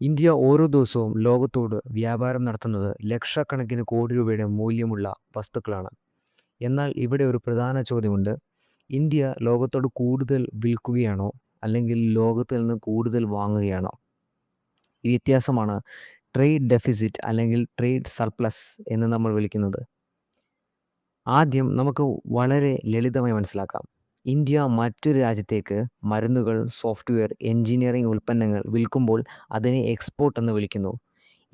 India ഓരോ ദിവസവും ലോകത്തോട് വ്യാപാരം നടത്തുന്നത് ലക്ഷക്കണക്കിന് കോടി രൂപയുടെ മൂല്യമുള്ള വസ്തുക്കളാണ്. എന്നാൽ ഇവിടെ ഒരു പ്രധാന ചോദ്യമുണ്ട്. ഇന്ത്യ ലോകത്തോട് കൂടുതൽ വിൽക്കുകയാണോ അല്ലെങ്കിൽ ലോകത്തിൽ നിന്ന് കൂടുതൽ വാങ്ങുകയാണോ? ഈ വ്യത്യാസമാണ് ട്രേഡ് ഡെഫിസിറ്റ് അല്ലെങ്കിൽ ട്രേഡ് സർപ്ലസ് എന്ന് നമ്മൾ വിളിക്കുന്നത്. ആദ്യം നമുക്ക് വളരെ ലളിതമായി മനസ്സിലാക്കാം. ഇന്ത്യ മറ്റൊരു രാജ്യത്തേക്ക് മരുന്നുകൾ, സോഫ്റ്റ്വെയർ, എഞ്ചിനീയറിംഗ് ഉൽപ്പന്നങ്ങൾ വിൽക്കുമ്പോൾ അതിനെ എക്സ്പോർട്ട് എന്ന് വിളിക്കുന്നു.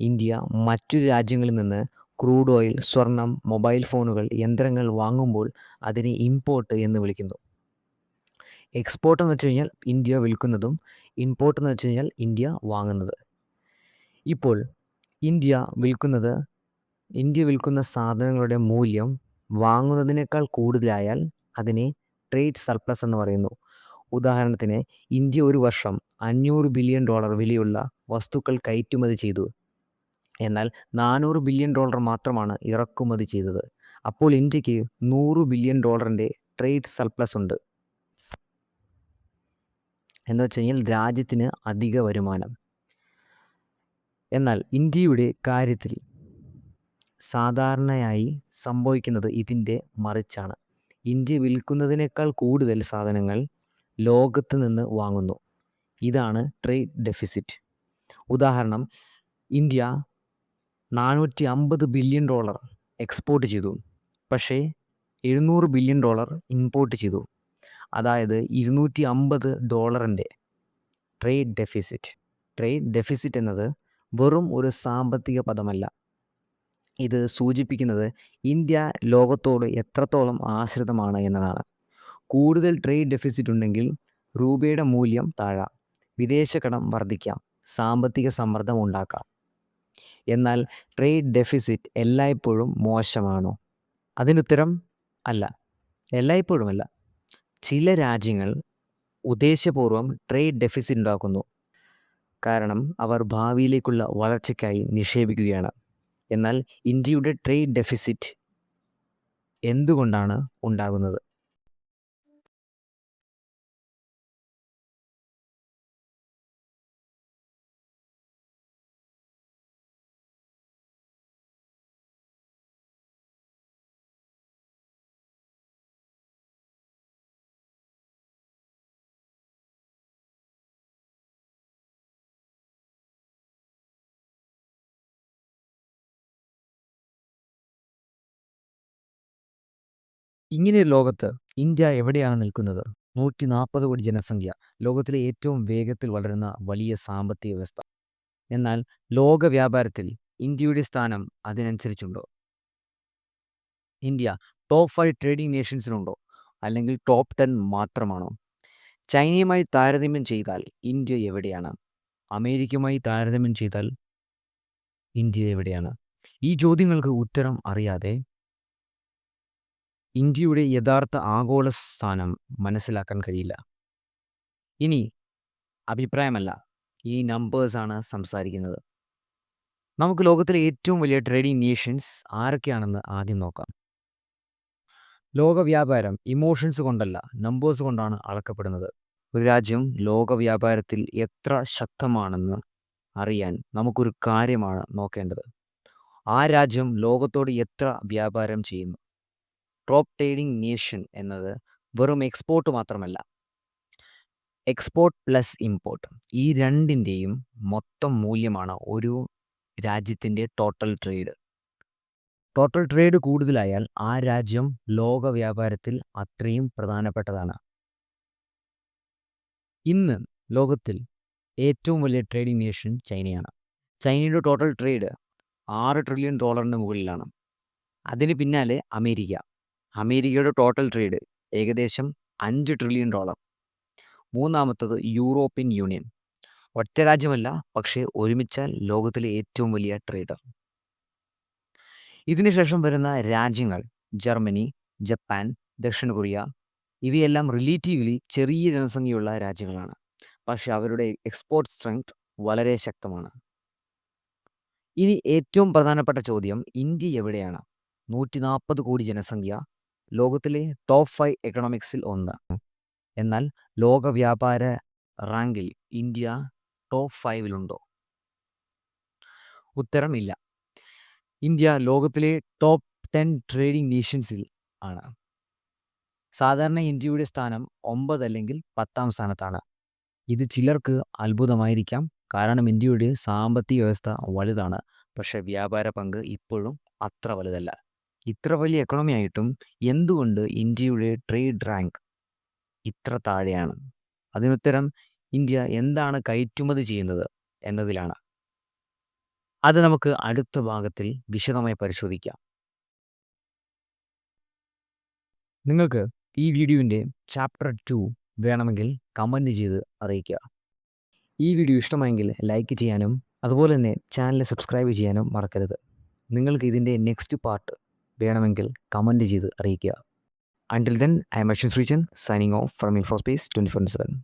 ഇന്ത്യ മറ്റു രാജ്യങ്ങളിൽ നിന്ന് ക്രൂഡ് ഓയിൽ, സ്വർണം, മൊബൈൽ ഫോണുകൾ, യന്ത്രങ്ങൾ വാങ്ങുമ്പോൾ അതിനെ ഇമ്പോർട്ട് എന്ന് വിളിക്കുന്നു. എക്സ്പോർട്ട് എന്ന് വെച്ച് കഴിഞ്ഞാൽ ഇന്ത്യ വിൽക്കുന്നതും, ഇമ്പോർട്ട് എന്ന് വെച്ച് കഴിഞ്ഞാൽ ഇന്ത്യ വാങ്ങുന്നത്. ഇപ്പോൾ ഇന്ത്യ വിൽക്കുന്ന സാധനങ്ങളുടെ മൂല്യം വാങ്ങുന്നതിനേക്കാൾ കൂടുതലായാൽ അതിനെ ട്രേഡ് സർപ്ലസ് എന്ന് പറയുന്നു. ഉദാഹരണത്തിന്, ഇന്ത്യ ഒരു വർഷം $500 ബില്യൺ വിലയുള്ള വസ്തുക്കൾ കയറ്റുമതി ചെയ്തു. എന്നാൽ $400 ബില്യൺ മാത്രമാണ് ഇറക്കുമതി ചെയ്തത്. അപ്പോൾ ഇന്ത്യക്ക് $100 ബില്യൺ ട്രേഡ് സർപ്ലസ് ഉണ്ട്. എന്ന് വെച്ച് കഴിഞ്ഞാൽ രാജ്യത്തിന് അധിക വരുമാനം. എന്നാൽ ഇന്ത്യയുടെ കാര്യത്തിൽ സാധാരണയായി സംഭവിക്കുന്നത് ഇതിൻ്റെ മറിച്ചാണ്. ഇന്ത്യ വിൽക്കുന്നതിനേക്കാൾ കൂടുതൽ സാധനങ്ങൾ ലോകത്ത് നിന്ന് വാങ്ങുന്നു. ഇതാണ് ട്രേഡ് ഡെഫിസിറ്റ്. ഉദാഹരണം, ഇന്ത്യ $450 ബില്യൺ എക്സ്പോർട്ട് ചെയ്തു, പക്ഷേ $700 ബില്യൺ ഇമ്പോർട്ട് ചെയ്തു. അതായത് $250 ട്രേഡ് ഡെഫിസിറ്റ്. ട്രേഡ് ഡെഫിസിറ്റ് എന്നത് വെറും ഒരു സാമ്പത്തിക പദമല്ല. ഇത് സൂചിപ്പിക്കുന്നത് ഇന്ത്യ ലോകത്തോട് എത്രത്തോളം ആശ്രിതമാണ് എന്നതാണ്. കൂടുതൽ ട്രേഡ് ഡെഫിസിറ്റ് ഉണ്ടെങ്കിൽ രൂപയുടെ മൂല്യം താഴാം, വിദേശ കടം വർദ്ധിക്കാം, സാമ്പത്തിക സമ്മർദ്ദം ഉണ്ടാക്കാം. എന്നാൽ ട്രേഡ് ഡെഫിസിറ്റ് എല്ലായ്പ്പോഴും മോശമാണോ? അതിനുത്തരം അല്ല, എല്ലായ്പ്പോഴുമല്ല. ചില രാജ്യങ്ങൾ ഉദ്ദേശപൂർവ്വം ട്രേഡ് ഡെഫിസിറ്റ് ഉണ്ടാക്കുന്നു, കാരണം അവർ ഭാവിയിലേക്കുള്ള വളർച്ചയ്ക്കായി നിക്ഷേപിക്കുകയാണ്. എന്നാൽ ഇന്ത്യയുടെ ട്രേഡ് ഡെഫിസിറ്റ് എന്തുകൊണ്ടാണ് ഉണ്ടാകുന്നത്? ഇങ്ങനെയൊരു ലോകത്ത് ഇന്ത്യ എവിടെയാണ് നിൽക്കുന്നത്? 140 കോടി ജനസംഖ്യ, ലോകത്തിലെ ഏറ്റവും വേഗത്തിൽ വളരുന്ന വലിയ സാമ്പത്തിക വ്യവസ്ഥ. എന്നാൽ ലോക വ്യാപാരത്തിൽ ഇന്ത്യയുടെ സ്ഥാനം അതിനനുസരിച്ചുണ്ടോ? ഇന്ത്യ ടോപ്പ് 5 ട്രേഡിംഗ് നേഷൻസിലുണ്ടോ? അല്ലെങ്കിൽ ടോപ്പ് 10 മാത്രമാണോ? ചൈനയുമായി താരതമ്യം ചെയ്താൽ ഇന്ത്യ എവിടെയാണ്? അമേരിക്കയുമായി താരതമ്യം ചെയ്താൽ ഇന്ത്യ എവിടെയാണ്? ഈ ചോദ്യങ്ങൾക്ക് ഉത്തരം അറിയാതെ ഇന്ത്യയുടെ യഥാർത്ഥ ആഗോള സ്ഥാനം മനസ്സിലാക്കാൻ കഴിയില്ല. ഇനി അഭിപ്രായമല്ല, ഈ നമ്പേഴ്സാണ് സംസാരിക്കുന്നത്. നമുക്ക് ലോകത്തിലെ ഏറ്റവും വലിയ ട്രേഡിംഗ് നേഷൻസ് ആരൊക്കെയാണെന്ന് ആദ്യം നോക്കാം. ലോക വ്യാപാരം ഇമോഷൻസ് കൊണ്ടല്ല, നമ്പേഴ്സ് കൊണ്ടാണ് അളക്കപ്പെടുന്നത്. ഒരു രാജ്യം ലോക വ്യാപാരത്തിൽ എത്ര ശക്തമാണെന്ന് അറിയാൻ നമുക്കൊരു കാര്യമാണ് നോക്കേണ്ടത്. ആ രാജ്യം ലോകത്തോട് എത്ര വ്യാപാരം ചെയ്യുന്നു. ടോപ്പ് ട്രേഡിംഗ് നേഷൻ എന്നത് വെറും എക്സ്പോർട്ട് മാത്രമല്ല, എക്സ്പോർട്ട് പ്ലസ് ഇമ്പോർട്ട്, ഈ രണ്ടിൻ്റെയും മൊത്തം മൂല്യമാണ് ഒരു രാജ്യത്തിൻ്റെ ടോട്ടൽ ട്രേഡ്. ടോട്ടൽ ട്രേഡ് കൂടുതലായാൽ ആ രാജ്യം ലോക വ്യാപാരത്തിൽ അത്രയും പ്രധാനപ്പെട്ടതാണ്. ഇന്ന് ലോകത്തിൽ ഏറ്റവും വലിയ ട്രേഡിംഗ് നേഷൻ ചൈനയാണ്. ചൈനയുടെ ടോട്ടൽ ട്രേഡ് $6 ട്രില്യൺ മുകളിലാണ്. അതിന് പിന്നാലെ അമേരിക്ക. അമേരിക്കയുടെ ടോട്ടൽ ട്രേഡ് ഏകദേശം $5 ട്രില്യൺ. മൂന്നാമത്തത് യൂറോപ്യൻ യൂണിയൻ. ഒറ്റ രാജ്യമല്ല, പക്ഷേ ഒരുമിച്ചാൽ ലോകത്തിലെ ഏറ്റവും വലിയ ട്രേഡർ. ഇതിനുശേഷം വരുന്ന രാജ്യങ്ങൾ ജർമ്മനി, ജപ്പാൻ, ദക്ഷിണ കൊറിയ. ഇവയെല്ലാം റിലേറ്റീവ്ലി ചെറിയ ജനസംഖ്യയുള്ള രാജ്യങ്ങളാണ്, പക്ഷേ അവരുടെ എക്സ്പോർട്ട് സ്ട്രെങ്ത് വളരെ ശക്തമാണ്. ഇനി ഏറ്റവും പ്രധാനപ്പെട്ട ചോദ്യം, ഇന്ത്യ എവിടെയാണ്? 140 കോടി ജനസംഖ്യ, ലോകത്തിലെ ടോപ്പ് 5 എക്കണോമിക്സിൽ ഒന്ന്. എന്നാൽ ലോക വ്യാപാര റാങ്കിൽ ഇന്ത്യ ടോപ്പ് 5-ലുണ്ടോ? ഉത്തരം ഇല്ല. ഇന്ത്യ ലോകത്തിലെ ടോപ്പ് 10 ട്രേഡിംഗ് നേഷൻസിൽ ആണ്. സാധാരണ ഇന്ത്യയുടെ സ്ഥാനം 9 അല്ലെങ്കിൽ 10-ാം സ്ഥാനത്താണ്. ഇത് ചിലർക്ക് അത്ഭുതമായിരിക്കാം. കാരണം ഇന്ത്യയുടെ സാമ്പത്തിക വ്യവസ്ഥ വലുതാണ്. പക്ഷേ വ്യാപാര പങ്ക് ഇപ്പോഴും അത്ര വലുതല്ല. ഇത്ര വലിയ എക്കണോമി ആയിട്ടും എന്തുകൊണ്ട് ഇന്ത്യയുടെ ട്രേഡ് റാങ്ക് ഇത്ര താഴെയാണ്? അതിനുത്തരം ഇന്ത്യ എന്താണ് കയറ്റുമതി ചെയ്യുന്നത് എന്നതിലാണ്. അത് നമുക്ക് അടുത്ത ഭാഗത്തിൽ വിശദമായി പരിശോധിക്കാം. നിങ്ങൾക്ക് ഈ വീഡിയോൻ്റെ ചാപ്റ്റർ 2 വേണമെങ്കിൽ കമൻറ്റ് ചെയ്ത് അറിയിക്കുക. ഈ വീഡിയോ ഇഷ്ടമായെങ്കിൽ ലൈക്ക് ചെയ്യാനും അതുപോലെ തന്നെ ചാനൽ സബ്സ്ക്രൈബ് ചെയ്യാനും മറക്കരുത്. നിങ്ങൾക്ക് ഇതിൻ്റെ നെക്സ്റ്റ് പാർട്ട് വേണമെങ്കിൽ കമൻറ്റ് ചെയ്ത് അറിയിക്കുക. Until then, I am Ashwin Srijan signing off from InfoSpace 24/7.